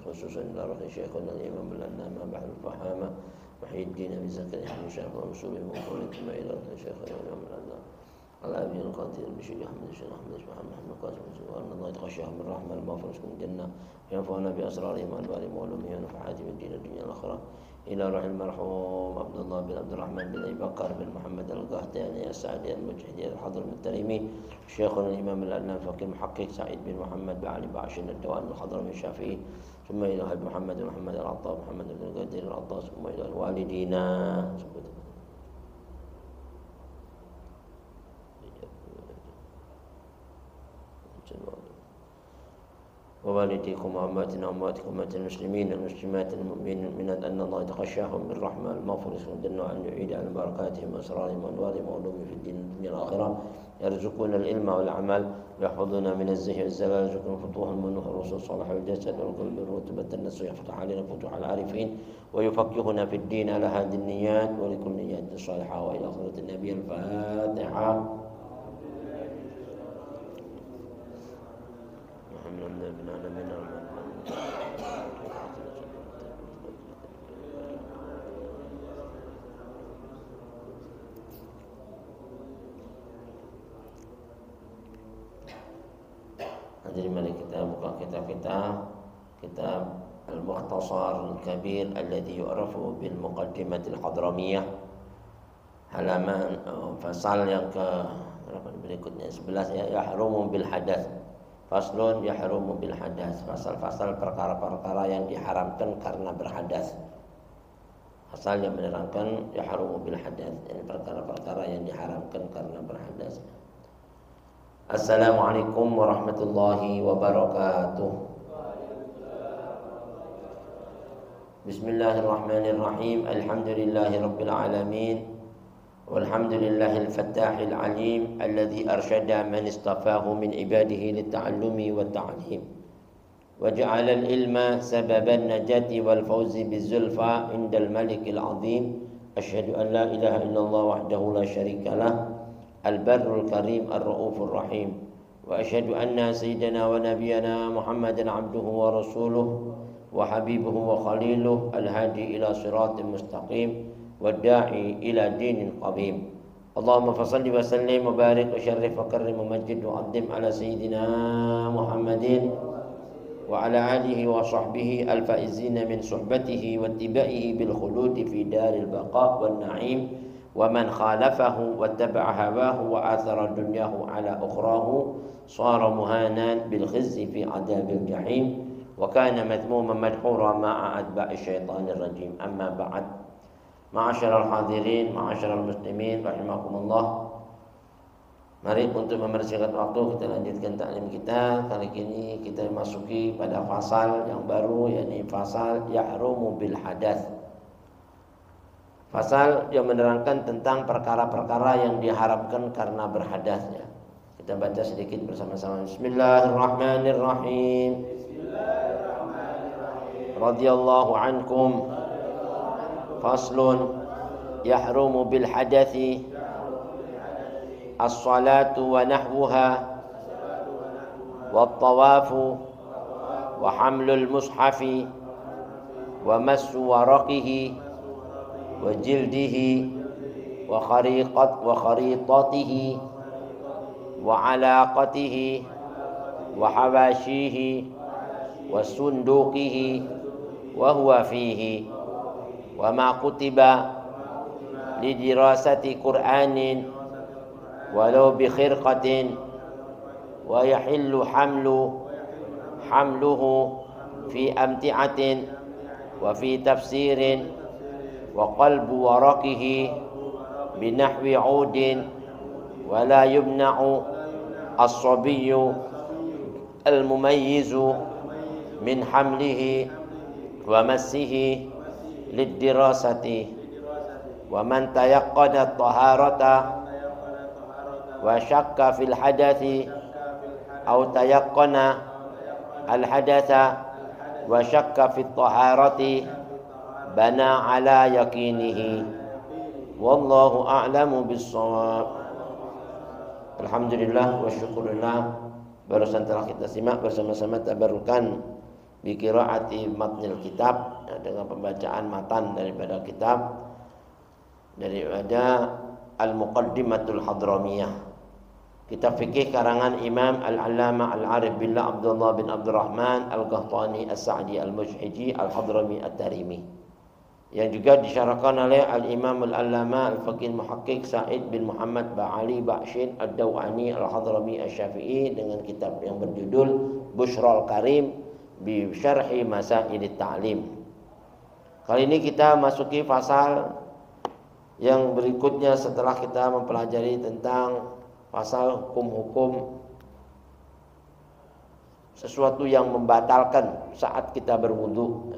خصوصا إلى روح شيخنا الإمام العلامة بحر الفحامة محي الدين أبي زكريا بن شيخ ومسؤول المقول ثم إلى روح شيخنا الإمام العلامة الأبي القادر بشيخ أحمد الشيخ أحمد محمد قاسم وأن الله يتغشاهم من رحمة المغفرة من الجنة وينفعنا بأسرارهم وأنوارهم وعلومهم ونفحاتهم من الدين الدنيا الآخرة إلى روح المرحوم عبد الله بن عبد الرحمن بن أبي بكر بن محمد القحطاني السعدي المجهدي الحضرمي التريمي شيخنا الإمام العلامة فقيه المحقق سعيد بن محمد بن علي بعشر الدوان الحضرمي الشافعي ثم إلى أبي محمد محمد العطاء محمد بن القادر العطاس ثم إلى والدينا ووالديكم وأمواتنا وأمواتكم وأموات المسلمين المسلمات المؤمنين المؤمنات أن الله يتغشاهم بالرحمة المغفرة والجنة وأن يعيد على بركاتهم وأسرارهم وأنوارهم وعلومهم في الدين والدنيا الآخرة يرزقون العلم والعمل ويحفظنا من الزهي والزلال يرزقون فتوح المنوح الرسول صالح الجسد والقلب والرتبة النص يفتح علينا فتوح العارفين ويفقهنا في الدين على هذه النيات ولكل نيات صالحة وإلى آخرة النبي الفاتحة. Hadirin mari kita buka kitab Al-Mukhtasar Al-Kabir alladhi yu'rafu bil Muqaddimatil Hadramiyah halaman fasal yang ke berikutnya 11 ya yahrumu bil hadath. Faslun yahrumu bil hadas. Fasal-fasal perkara-perkara yang diharamkan karena berhadas. Fasal yang menerangkan yahrumu bil hadas, ini perkara-perkara yang diharamkan karena berhadas. Assalamualaikum warahmatullahi wabarakatuh. Bismillahirrahmanirrahim. Alhamdulillahi rabbil alamin. والحمد لله الفتاح العليم الذي أرشد من اصطفاه من عباده للتعلم والتعليم وجعل العلم سبب النجاة والفوز بالزلفى عند الملك العظيم أشهد أن لا إله إلا الله وحده لا شريك له البر الكريم الرؤوف الرحيم وأشهد أن سيدنا ونبينا محمدا عبده ورسوله وحبيبه وخليله الهادي إلى صراط مستقيم والداعي إلى دين قويم اللهم فصل وسلم وبارك وشرف وكرم ومجد وعظم على سيدنا محمد وعلى آله وصحبه الفائزين من صحبته واتباعه بالخلود في دار البقاء والنعيم ومن خالفه واتبع هواه وآثر دنياه على أخراه صار مهانا بالخزي في عذاب الجحيم وكان مذموما مدحورا مع أتباع الشيطان الرجيم أما بعد Ma'asyiral hadirin, ma'asyiral muslimin rahimakumullah. Mari untuk membersihkan waktu kita lanjutkan taklim kita. Kali ini kita masuki pada fasal yang baru, yakni fasal yahrumu bil hadath. Fasal yang menerangkan tentang perkara-perkara yang diharamkan karena berhadasnya. Kita baca sedikit bersama-sama. Bismillahirrahmanirrahim. Bismillahirrahmanirrahim. Radhiyallahu ankum. Faslun yahrumu bil hadathi as-salatu wa nahwuha wat tawafu wa hamlul mushafi wa massu waraqihi wa jildihi wa kharitatihi wa alaqatihi wa hawashihi wa sunduqihi wa huwa fihi wa ma kutiba li dirasati Qur'anin walau bi khirqatin wa yahillu hamluhu fi amti'atin wa fi tafsirin wa qalbu waraqihi bi nahwi 'udin wa la yumna'u as-sabiyyu al-mumayyizu min hamlihi wa massihi للدراسة ومن تيقن الطهارة وشك في الحدث أو تيقن الحدث وشك في الطهارة بنى على يقينه والله أعلم بالصواب. Alhamdulillah wa syukurillah. Barusan telah kita simak bersama-sama tabarukan qiraati matnil kitab, dengan pembacaan matan daripada kitab, daripada Al-Muqaddimatul Hadramiyah, kitab fikih karangan Imam Al-Allamah Al-Arif Billah Abdullah bin Abdurrahman Al-Qahtani As-Sa'di Al-Mujhiji Al-Hadrami At-Tarimi, yang juga disyarahkan oleh Al-Imam Al-Allamah Al-Faqih Muhakkik Sa'id bin Muhammad Ba'ali Ba'shin Ad-Dawani Al-Hadrami Asy-Syafi'i dengan kitab yang berjudul Busyral Karim bi Syarhi Masailit Ta'lim. Kali ini kita masuki pasal yang berikutnya setelah kita mempelajari tentang pasal hukum-hukum sesuatu yang membatalkan saat kita berwudu.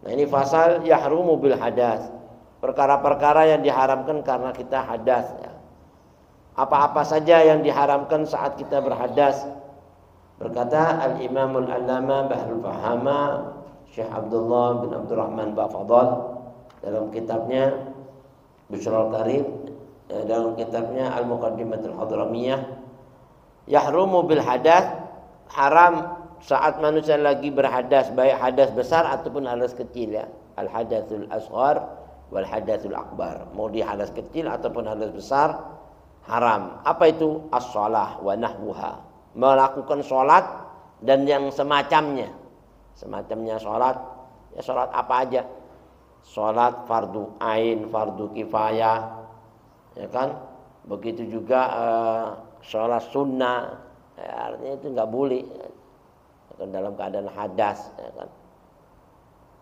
Nah, ini pasal yahrumu bil hadas, perkara-perkara yang diharamkan karena kita hadas. Apa-apa saja yang diharamkan saat kita berhadas. Berkata Al-Imamul Allamah Bahrul Fahama Syekh Abdullah bin Abdurrahman Bafadal dalam kitabnya Busyral Karim, dalam kitabnya Al-Muqaddimatul Hadramiyah, yahrumu bil hadas, haram saat manusia lagi berhadas, baik hadas besar ataupun hadas kecil, ya. Al-hadatsul asghar wal hadatsul akbar. Mau di hadas kecil ataupun hadas besar haram. Apa itu? As-shalah wa nahwuha. Melakukan sholat dan yang semacamnya. Semacamnya sholat, ya sholat apa aja. Sholat fardu ain, fardu kifayah, ya kan? Begitu juga sholat sunnah, ya, artinya itu nggak boleh, ya kan, dalam keadaan hadas, ya kan?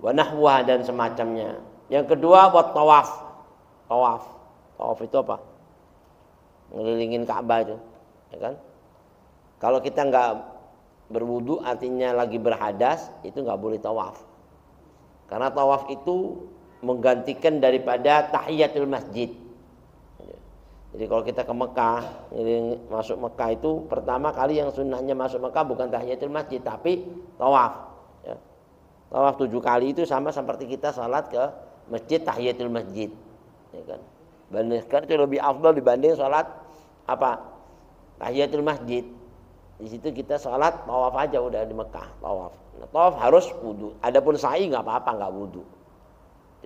Wa nahwah dan semacamnya. Yang kedua buat tawaf. Tawaf itu apa? Ngelilingin Ka'bah itu, ya kan? Kalau kita nggak berwudu, artinya lagi berhadas, itu nggak boleh tawaf. Karena tawaf itu menggantikan daripada tahiyatul masjid. Jadi kalau kita ke Mekah, masuk Mekah itu pertama kali yang sunnahnya masuk Mekah bukan tahiyatul masjid, tapi tawaf. Ya. Tawaf 7 kali itu sama seperti kita salat ke masjid, tahiyatul masjid. Ya kan? Bandingkan itu lebih afdal dibanding salat apa? Tahiyatul masjid. Di situ kita salat tawaf aja udah di Mekah, tawaf. Nah, tawaf harus wudu. Adapun sa'i nggak apa-apa, nggak wudu.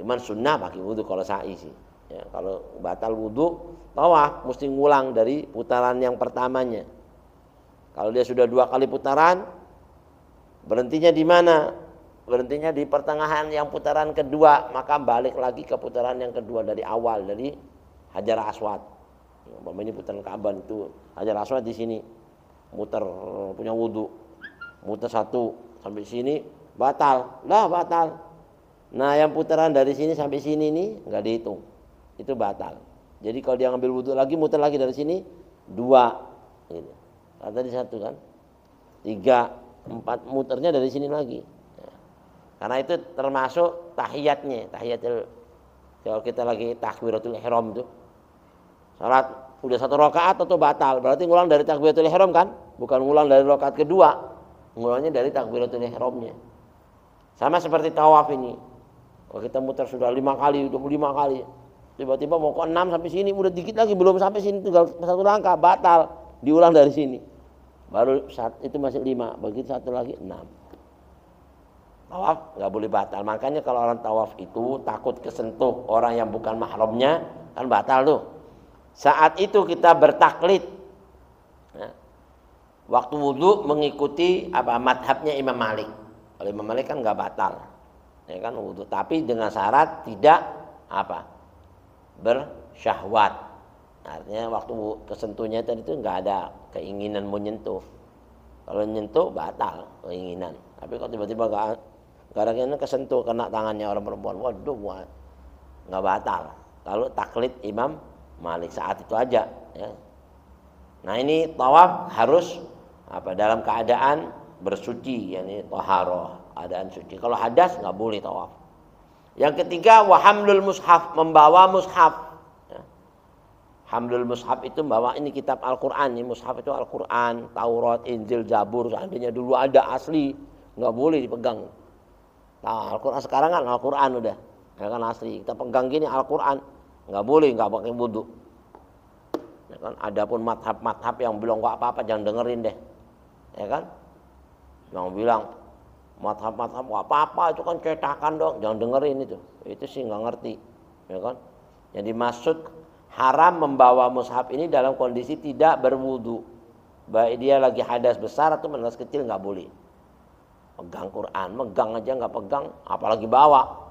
Cuman sunnah pakai wudu kalau sa'i sih. Ya, kalau batal wudu, tawaf mesti ngulang dari putaran yang pertamanya. Kalau dia sudah 2 kali putaran, berhentinya di mana? Berhentinya di pertengahan yang putaran kedua, maka balik lagi ke putaran yang kedua dari awal, dari Hajar Aswad. Ini putaran Ka'bah itu Hajar Aswad di sini. Muter punya wudu, muter 1 sampai sini batal, batal. Nah yang putaran dari sini sampai sini nih nggak dihitung, itu batal. Jadi kalau dia ngambil wudu lagi, muter lagi dari sini 2, gitu. Tadi 1 kan, 3, 4 muternya dari sini lagi. Karena itu termasuk tahiyatnya, tahiyatul. Kalau kita lagi takbiratul ihram itu, salat udah 1 rakaat atau batal, berarti ngulang dari takbiratul ihram kan, bukan ngulang dari rakaat kedua, ngulangnya dari takbiratul ihramnya. Sama seperti tawaf ini, kalau kita muter sudah 5 kali, 25 kali, tiba-tiba mau ke 6 sampai sini, udah dikit lagi belum sampai sini, tinggal 1 langkah, batal, diulang dari sini, baru itu masih 5, begitu 1 lagi 6. Tawaf nggak boleh batal. Makanya kalau orang tawaf itu takut kesentuh orang yang bukan mahramnya, kan batal tuh. Saat itu kita bertaklid, ya. Waktu wudu mengikuti apa madhabnya Imam Malik. Kalau Imam Malik kan nggak batal, ya kan wudu, tapi dengan syarat tidak apa bersyahwat. Artinya waktu kesentuhnya tadi itu nggak ada keinginan menyentuh. Kalau nyentuh batal keinginan. Tapi kalau tiba-tiba nggak ada keinginan kesentuh, kena tangannya orang perempuan, waduh, nggak batal. Kalau taklid Imam Malik saat itu aja, ya. Nah ini tawaf harus apa dalam keadaan bersuci, yakni taharah, keadaan suci. Kalau hadas nggak boleh tawaf. Yang ketiga wahamlul mushaf, membawa mushaf. Ya. Hamlul mushaf itu membawa ini kitab Al-Quran. Ini mushaf itu Al-Quran, Taurat, Injil, Zabur. Seandainya dulu ada asli, nggak boleh dipegang. Nah Al-Quran sekarang kan Al-Quran udah, ya kan asli. Kita pegang gini Al-Quran, nggak boleh nggak pakai wudu. Ya kan, adapun madhab yang bilang nggak apa-apa, jangan dengerin deh, ya kan? Yang bilang Mazhab-mazhab apa-apa itu kan cetakan dong, jangan dengerin itu. Itu sih nggak ngerti, ya kan? Jadi maksud haram membawa mushaf ini dalam kondisi tidak berwudu. Baik dia lagi hadas besar atau hadas kecil nggak boleh. Pegang Quran, megang aja nggak pegang, apalagi bawa.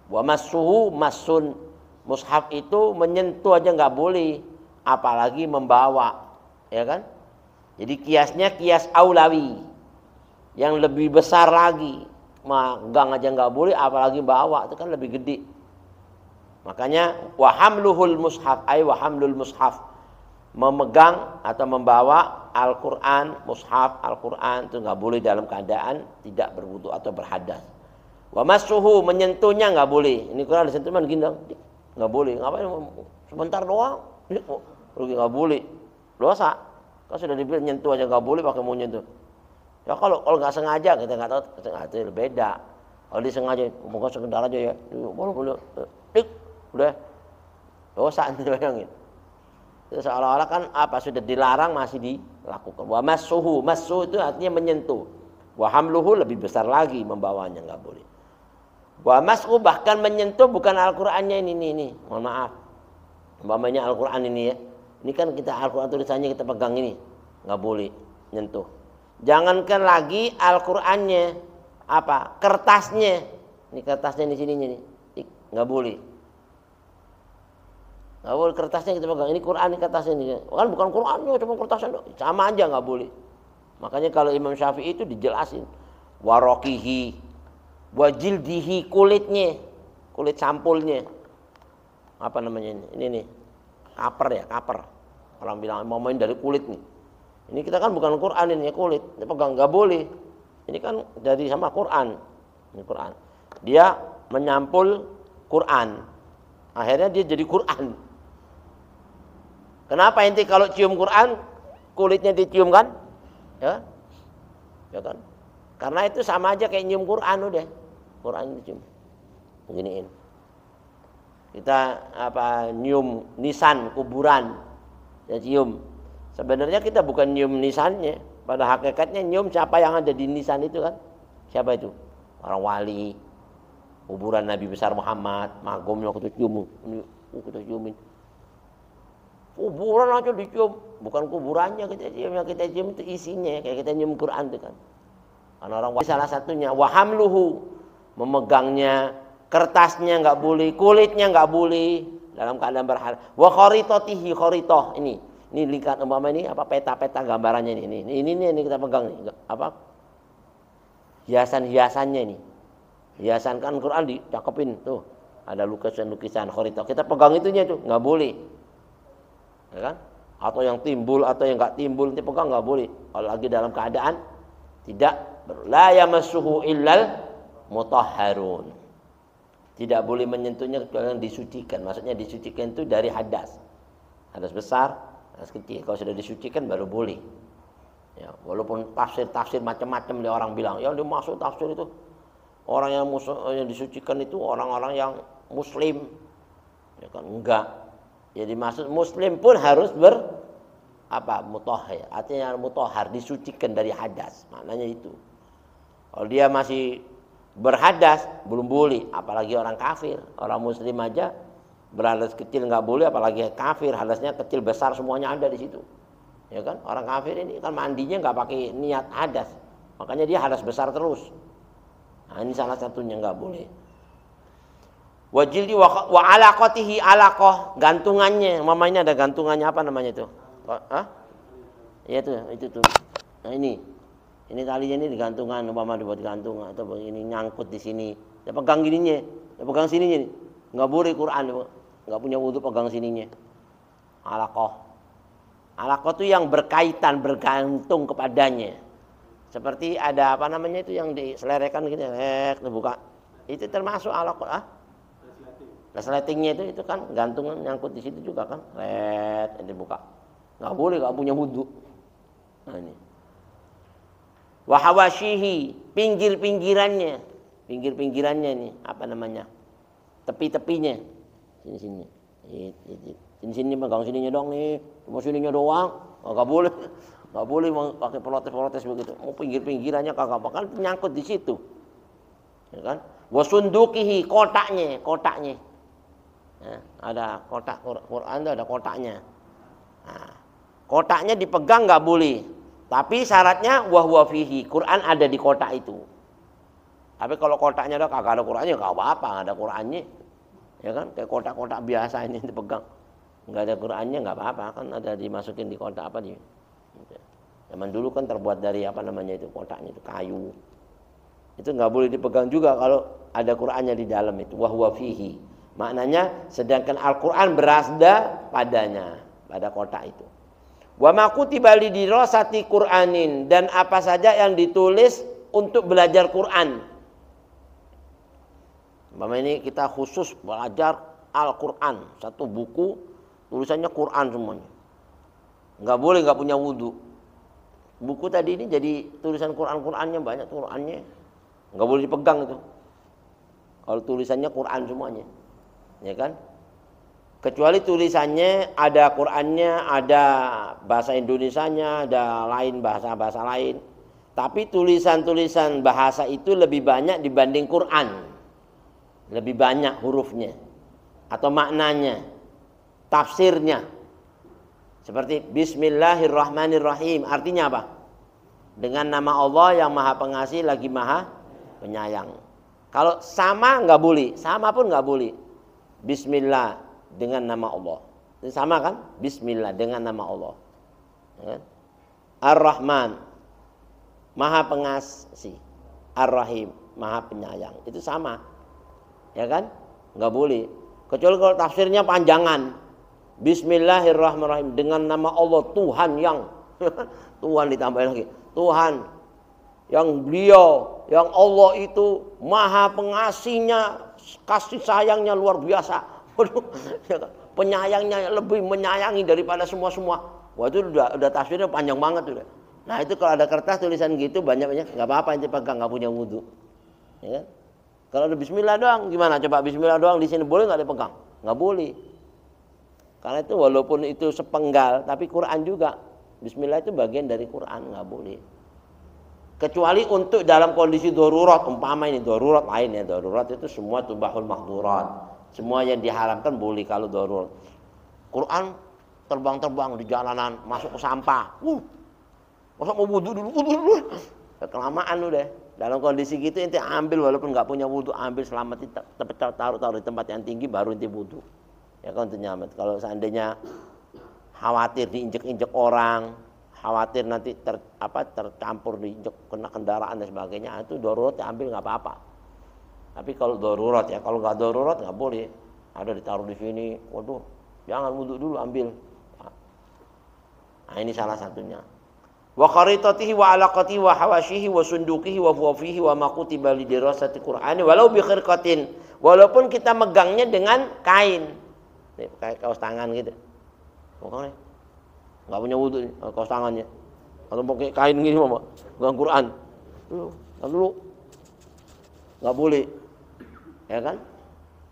Wa massuhu massun, mushaf itu menyentuh aja nggak boleh, apalagi membawa, ya kan? Jadi kiasnya kias aulawi, yang lebih besar lagi. Megang aja nggak boleh, apalagi bawa, itu kan lebih gede. Makanya wa hamluhul mushaf ay wa hamlul mushaf, memegang atau membawa Al-Quran, mushaf Al-Quran itu nggak boleh dalam keadaan tidak berwudu atau berhadas. Wa massuhu, menyentuhnya nggak boleh. Ini Quran disentuh man gini dong, nggak boleh. Ngapain? Sebentar doang, nggak boleh. Dosa. Kan sudah dibilang nyentuh aja nggak boleh, pakai mau nyentuh. Ya kalau nggak sengaja, kita nggak tahu, itu beda. Kalau disengaja, pokoknya sekedar aja ya, boleh, udah dosa itu bayangin. Itu seolah-olah kan apa sudah dilarang masih dilakukan. Wa massuhu, massu itu artinya menyentuh. Wa hamluhu lebih besar lagi, membawanya nggak boleh. Wa mas'u bahkan menyentuh bukan Al-Qur'annya ini. Mohon maaf. Umpamanya Al-Qur'an ini ya. Ini kan kita Al-Qur'an tulisannya kita pegang ini, nggak boleh nyentuh. Jangankan lagi Al-Qur'annya, apa? Kertasnya. Ini kertasnya di sininya nih. Nggak boleh. Nggak boleh kertasnya kita pegang. Ini Quran, ini kertasnya ini. Kan bukan Qurannya, cuma kertasnya. Sama aja nggak boleh. Makanya kalau Imam Syafi'i itu dijelasin. Warokihi, wajildihi, kulitnya, kulit sampulnya. Apa namanya ini? Ini nih, kaper ya, kaper. Orang bilang mau main dari kulit nih. Ini kita kan bukan Quran ini ya, kulit. Dia pegang nggak boleh. Ini kan dari sama Quran. Ini Quran. Dia menyampul Quran. Akhirnya dia jadi Quran. Kenapa inti kalau cium Quran kulitnya dicium kan? Ya, ya kan? Karena itu sama aja kayak nyium Quran udah. Quran dicium. Beginiin. Kita apa nyium nisan kuburan, ya cium. Sebenarnya kita bukan nyium nisannya. Pada hakikatnya nyium siapa yang ada di nisan itu kan? Siapa itu? Orang wali. Kuburan Nabi besar Muhammad, magomnya kita cium, kita ciumin. Kuburan aja dicium, bukan kuburannya kita cium, yang kita cium itu isinya, kayak kita nyium Quran itu kan. Karena orang salah satunya wahamluhu, memegangnya, kertasnya nggak boleh, kulitnya nggak boleh dalam keadaan berhadas. Wa kharitotihi, kharitoh ini lingkaran umpama ini apa peta-peta gambarannya ini kita pegang nih, apa hiasan-hiasannya ini. Hiasan kan Quran dicakepin tuh, ada lukisan-lukisan kharitoh. Kita pegang itunya tuh nggak boleh, ya kan? Atau yang timbul atau yang nggak timbul nanti pegang nggak boleh. Kalau lagi dalam keadaan tidak la yamassuhu illal mutahharun. Tidak boleh menyentuhnya kecuali yang disucikan. Maksudnya disucikan itu dari hadas. Hadas besar, hadas kecil. Kalau sudah disucikan baru boleh. Ya, walaupun tafsir macam-macam dia orang bilang, yang dimaksud tafsir itu orang yang disucikan itu orang-orang yang muslim. Ya kan enggak. Jadi maksud muslim pun harus mutahhar. Artinya mutahhar, disucikan dari hadas. Maknanya itu. Kalau dia masih berhadas belum boleh, apalagi orang kafir. Orang muslim aja berhadas kecil nggak boleh, apalagi kafir hadasnya kecil besar semuanya ada di situ. Ya kan? Orang kafir ini kan mandinya nggak pakai niat hadas, makanya dia hadas besar terus. Nah, ini salah satunya nggak boleh. Wajildi wa alaqatihi, alaqah, gantungannya. Mamanya ada gantungannya apa namanya itu? Hah? Ya itu tuh. Nah ini talinya ini digantungan, umpama dibuat gantungan atau begini nyangkut di sini. Ya pegang gininya, ya pegang sininya nih. Enggak boleh Quran, enggak punya wudu pegang sininya. Alaqah. Alaqah itu yang berkaitan, bergantung kepadanya. Seperti ada apa namanya itu yang diselelekan gitu, buka. Itu termasuk alaqah. Resletingnya itu kan gantungan nyangkut di situ juga kan. Ini buka. Enggak boleh, enggak punya wudu. Nah ini. Wahawashihi, pinggir-pinggirannya nih, apa namanya? Tepi-tepinya. Sini megang sininya dong nih, cuma sininya doang. Enggak boleh. Nggak boleh pakai protes-protes begitu. Mau pinggir-pinggirannya kagak bakal nyangkut di situ. Ya kan? Wasundukihi, kotaknya. Ya, ada kotak Quran itu ada kotaknya. Nah, kotaknya dipegang nggak boleh. Tapi syaratnya wahwa fihi, Quran ada di kotak itu. Tapi kalau kotaknya ada kagak ada Qurannya nggak apa-apa, nggak ada Qurannya. Ya kan? Kayak kotak-kotak biasa ini dipegang. Nggak ada Qurannya nggak apa-apa, kan ada dimasukin di kotak apa dia. Zaman dulu kan terbuat dari apa namanya itu kotaknya itu kayu. Itu nggak boleh dipegang juga kalau ada Qur'annya di dalam itu. Wahwa fihi. Maknanya sedangkan Al-Qur'an berada padanya, pada kotak itu. Wa ma kutiba li dirasati Qur'anin, dan apa saja yang ditulis untuk belajar Qur'an. Ini kita khusus belajar Al-Qur'an, satu buku tulisannya Qur'an semuanya. Nggak boleh nggak punya wudu. Buku tadi ini jadi tulisan Qur'annya banyak Qur'annya. Nggak boleh dipegang itu. Kalau tulisannya Qur'an semuanya. Ya kan? Kecuali tulisannya ada Qur'annya, ada bahasa Indonesianya, ada lain bahasa-bahasa lain. Tapi tulisan-tulisan bahasa itu lebih banyak dibanding Qur'an. Lebih banyak hurufnya atau maknanya, tafsirnya. Seperti Bismillahirrahmanirrahim. Artinya apa? Dengan nama Allah yang Maha Pengasih lagi Maha Penyayang. Kalau sama nggak boleh, sama pun nggak boleh. Bismillah dengan nama Allah. Itu sama kan? Bismillah dengan nama Allah. Ar-Rahman, Maha Pengasih. Ar-Rahim, Maha Penyayang. Itu sama. Ya kan? Nggak boleh. Kecuali kalau tafsirnya panjangan. Bismillahirrahmanirrahim dengan nama Allah Tuhan yang Tuhan ditambah lagi. Tuhan yang beliau, yang Allah itu Maha Pengasihnya, kasih sayangnya luar biasa. Penyayangnya lebih menyayangi daripada semua-semua. Wah itu udah tafsirnya panjang banget udah. Nah itu kalau ada kertas tulisan gitu banyak-banyak nggak apa-apa yang dipegang, nggak punya wudu. Ya kan? Kalau ada Bismillah doang gimana? Coba Bismillah doang di sini boleh nggak dipegang? Nggak boleh. Karena itu walaupun itu sepenggal tapi Quran juga. Bismillah itu bagian dari Quran, nggak boleh. Kecuali untuk dalam kondisi darurat, umpama ini darurat lain ya, darurat itu semua tubahul mahdurat. Semua yang diharamkan boleh kalau darurat. Quran terbang-terbang di jalanan, masuk ke sampah. Masa mau wudu dulu. Kelamaan udah. Dalam kondisi gitu ente ambil walaupun nggak punya wudu, ambil selamat taruh di tempat yang tinggi baru ente wudu. Ya kan untuk nyamet. Kalau seandainya khawatir diinjek-injek orang, khawatir nanti tercampur diinjek kena kendaraan dan sebagainya, itu darurat ambil nggak apa-apa. Tapi kalau darurat ya, kalau nggak darurat nggak boleh. Ada ditaruh di sini, waduh, jangan wudu dulu ambil. Nah ini salah satunya. Wa qaritatihi wa alaqatihi wa hawashihi wa sundukihi wa fuwafihi wa ma kutiba li dirasati Qur'ani walau bi khirqatin. Walaupun kita megangnya dengan kain. Kayak kaos tangan gitu. Pokoknya nggak punya wudu nih, kaos tangannya. Atau pakai kain gini mama, pegang Quran. Dulu nggak boleh, ya kan?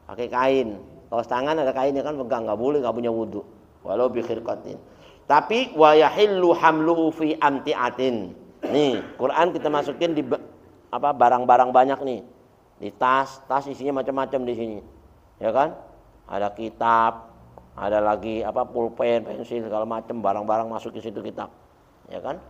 Pakai kain, kaos tangan ada kainnya kan pegang, nggak boleh, nggak punya wudu. Walau bi khirqatin. Tapi wa yahillu hamluhu fi amti'atin. Nih, Quran kita masukin di barang-barang banyak nih. Di tas isinya macam-macam di sini. Ya kan? Ada kitab, ada lagi pulpen, pensil segala macam barang-barang masuk ke situ kitab. Ya kan?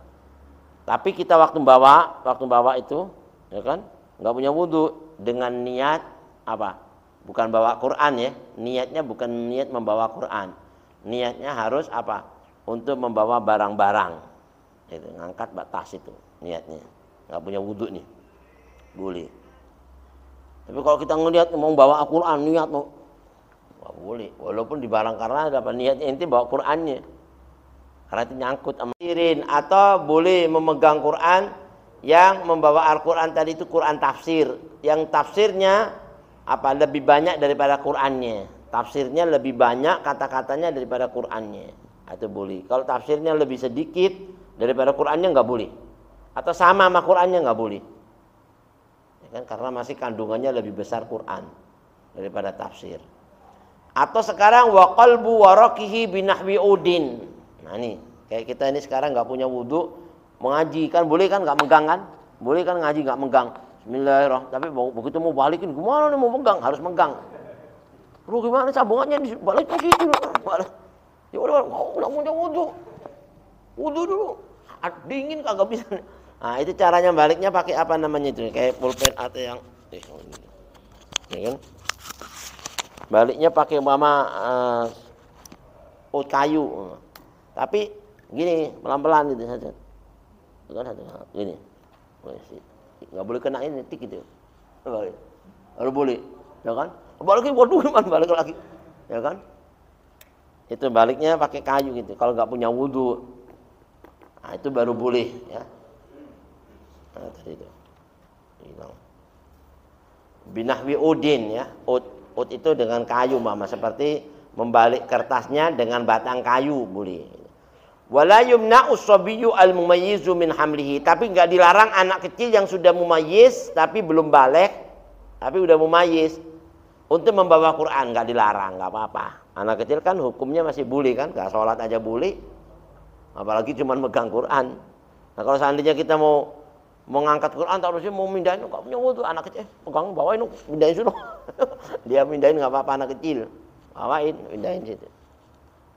Tapi kita waktu bawa itu, ya kan? Enggak punya wudu dengan niat apa? Bukan bawa Quran ya. Niatnya bukan niat membawa Quran. Niatnya harus apa? Untuk membawa barang-barang. Itu ngangkat tas itu niatnya. Enggak punya wudu nih. Boleh. Tapi kalau kita ngelihat mau bawa Al-Quran niat mau nggak boleh, walaupun di barang karena ada niatnya inti bawa Qurannya, karena itu nyangkut sama sirin. Atau boleh memegang Quran yang membawa Al-Quran tadi itu Quran tafsir, yang tafsirnya lebih banyak daripada Qurannya, tafsirnya lebih banyak kata-katanya daripada Qurannya, itu boleh. Kalau tafsirnya lebih sedikit daripada Qurannya nggak boleh, atau sama Qurannya nggak boleh, ya kan? Karena masih kandungannya lebih besar Quran daripada tafsir. Atau sekarang wa qalbu waraqihi binahwi udin. Nah ini Kayak kita ini sekarang nggak punya wudhu, mengaji kan boleh kan nggak megang kan? Boleh kan ngaji nggak megang? Bismillahirrahmanirrahim. Tapi begitu mau balikin, gimana nih mau megang? Harus megang. Lu gimana sambungannya balik ke situ? Ya udah, nggak punya wudhu. Wudhu dulu. Dingin kagak bisa. Nah itu caranya baliknya pakai apa namanya itu? Kayak pulpen atau yang ya kan? Baliknya pakai kayu. Tapi gini pelan-pelan gitu saja. Gini. Nggak boleh kena ini tik gitu. Baru boleh, ya kan? Balikin waduh gimana balik lagi, ya kan? Itu baliknya pakai kayu gitu. Kalau nggak punya wudhu, nah itu baru boleh, ya. Nah, tadi itu. Hilang. Binahwi udin, ya. Ud itu dengan kayu, mama, seperti membalik kertasnya dengan batang kayu boleh. Wala yumna'u as-sabiyyu al-mumayyizu min hamlihi, tapi enggak dilarang anak kecil yang sudah mumayyiz tapi belum baligh, tapi udah mumayyiz untuk membawa Quran, enggak dilarang, enggak apa-apa. Anak kecil kan hukumnya masih boleh kan, enggak sholat aja boleh. Apalagi cuma megang Quran. Nah, kalau seandainya kita mau ngangkat Quran harusnya mau mindahin, enggak punya wudu, anak kecil pegang bawain, mindahin sudah. Dia mindahin enggak apa-apa, anak kecil. Bawain, mindahin situ.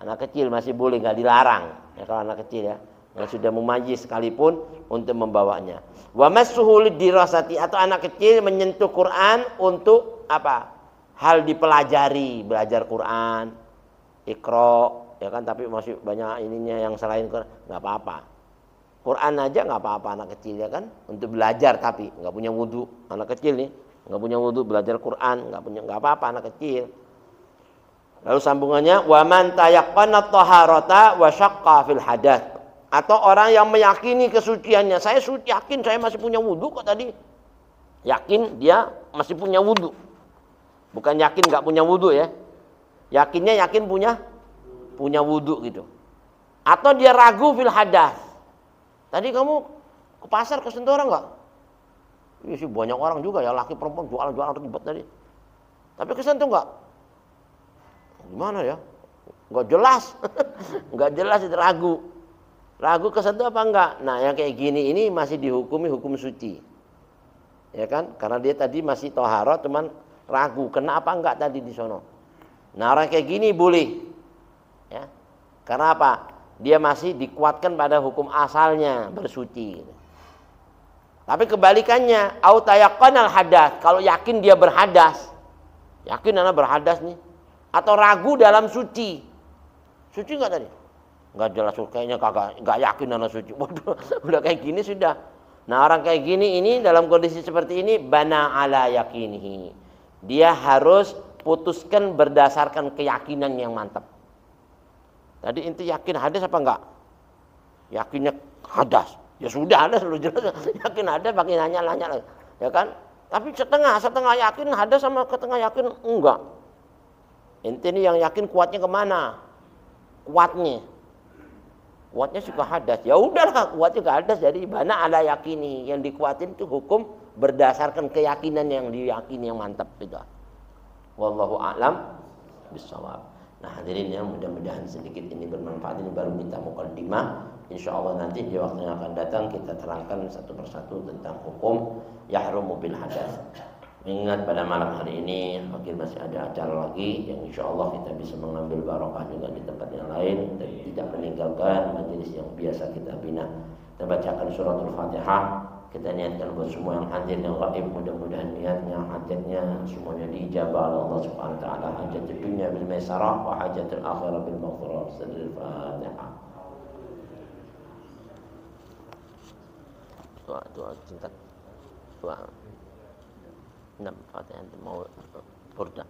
Anak kecil masih boleh, nggak dilarang. Ya kalau anak kecil ya, yang sudah mumayyiz sekalipun untuk membawanya. Wa massuhu lidirasati, atau anak kecil menyentuh Quran untuk apa? Hal dipelajari, belajar Quran, Iqra, ya kan, tapi masih banyak ininya yang selain Quran, nggak apa-apa. Quran aja nggak apa-apa anak kecil, ya kan, untuk belajar, tapi nggak punya wudu. Anak kecil nih nggak punya wudu, belajar Quran nggak apa-apa anak kecil. Lalu sambungannya, wa man tayaqqana taharata wa syaqqa fil hadath, atau orang yang meyakini kesuciannya. Saya yakin saya masih punya wudu kok tadi. Yakin dia masih punya wudu. Bukan yakin enggak punya wudu ya. Yakinnya yakin punya wudu gitu. Atau dia ragu fil hadath. Tadi kamu ke pasar kesentuh orang enggak? Iya sih banyak orang juga ya, laki perempuan jualan ribet tadi. Tapi kesentuh enggak? Gimana ya? Nggak jelas. Nggak jelas, itu ragu kesentuh apa enggak. Nah yang kayak gini ini masih dihukumi hukum suci, ya kan, karena dia tadi masih toharo cuman ragu kena apa enggak tadi di sono. Nah orang kayak gini boleh, ya, karena apa, dia masih dikuatkan pada hukum asalnya bersuci gitu. Tapi kebalikannya, au tayaqqanal hadas, kalau yakin dia berhadas, yakin anak berhadas nih, atau ragu dalam suci nggak tadi? Nggak jelas, kayaknya nggak yakin anak suci. Waduh, udah kayak gini sudah. Nah orang kayak gini ini dalam kondisi seperti ini bana ala yakinihi. Dia harus putuskan berdasarkan keyakinan yang mantap. Tadi inti yakin hadas apa enggak? Yakinnya hadas. Ya sudah ada lu jelas. Yakin hadas pakai nanya lagi, ya kan? Tapi setengah yakin hadas sama setengah yakin enggak. Inti ini yang yakin kuatnya kemana? Kuatnya suka hadas. Ya udahlah, kuatnya ke hadas, jadi bana ala yakini. Yang dikuatin itu hukum berdasarkan keyakinan yang diyakini yang mantap itu. Wallahu a'lam bishawab. Nah hadirin ya, mudah-mudahan sedikit ini bermanfaat. Ini baru kita muqaddimah. Insyaallah nanti di waktu yang akan datang kita terangkan satu persatu tentang hukum yahrumu bil hadas. Mengingat pada malam hari ini mungkin masih ada acara lagi yang insya Allah kita bisa mengambil barokah juga di tempat yang lain dan tidak meninggalkan majelis yang biasa kita bina. Kita bacakan suratul Fatihah. Kita niatkan buat semua yang hadir yang gaib, mudah-mudahan niatnya hajatnya semuanya diijabah oleh Allah Subhanahu wa taala. Hajatul dunya bil maisarah wa hajatul akhirah bil maghfirah. Fatihah. Doa singkat. Doa. Nah, Fatihah mau burda.